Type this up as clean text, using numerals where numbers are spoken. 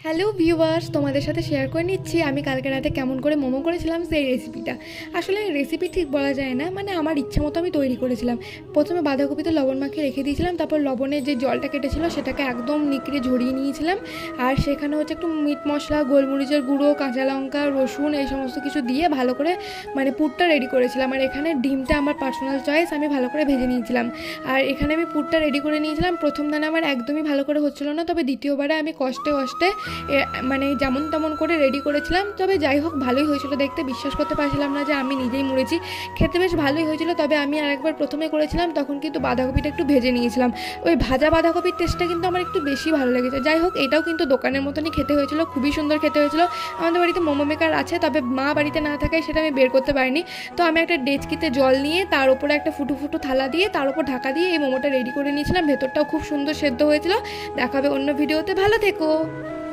Hello viewers, তোমাদের সাথে share করে নিচ্ছি আমি কালকে রাতে কেমন করে মোমো করেছিলাম সেই রেসিপিটা। আসলে রেসিপি ঠিক বলা যায় না, মানে আমার ইচ্ছা মতো আমি তৈরি করেছিলাম। প্রথমে বাঁধাকপিতে লবণ মাখিয়ে রেখে দিয়েছিলাম, তারপর লবণের যে জলটা কেটেছিল সেটাকে একদম নিকড়ে ঝরিয়ে নিয়েছিলাম। আর সেখানে হচ্ছে একটু মিট মশলা, গোলমরিচের গুঁড়ো, কাঁচা লঙ্কা, রসুন এই সমস্ত কিছু দিয়ে ভালো করে মানে পুরটা রেডি করেছিলাম। আর এখানে ডিমটা আমার পার্সোনাল চয়েস, আমি ভালো করে ভেজে নিয়েছিলাম। আর এখানে আমি পুরটা রেডি করে নিয়েছিলাম। প্রথম দানা আমার একদমই ভালো করে হচ্ছিল না, তবে দ্বিতীয়বারে আমি কষ্টে কষ্টে মানে যেমন তেমন করে রেডি করেছিলাম। তবে যাই হোক ভালোই হয়েছিল দেখতে, বিশ্বাস করতে পারছিলাম না যে আমি নিজেই মুড়েছি। খেতে বেশ ভালোই হয়েছিল। তবে আমি আরেকবার প্রথমে করেছিলাম তখন কিন্তু বাঁধাকপিটা একটু ভেজে নিয়েছিলাম। ওই ভাজা বাঁধাকপির টেস্টটা কিন্তু আমার একটু বেশি ভালো লেগেছে। যাই হোক এটাও কিন্তু দোকানের মতনই খেতে হয়েছিল, খুবই সুন্দর খেতে হয়েছিল। আমাদের বাড়িতে মোমো মেকার আছে, তবে মা বাড়িতে না থাকায় সেটা আমি বের করতে পারিনি। তো আমি একটা ডেচকিতে জল নিয়ে তার উপরে একটা ফুটো ফুটো থালা দিয়ে তার উপর ঢাকা দিয়ে এই মোমোটা রেডি করে নিয়েছিলাম। ভেতরটাও খুব সুন্দর সেদ্ধ হয়েছিল। দেখাবে অন্য ভিডিওতে, ভালো থেকো।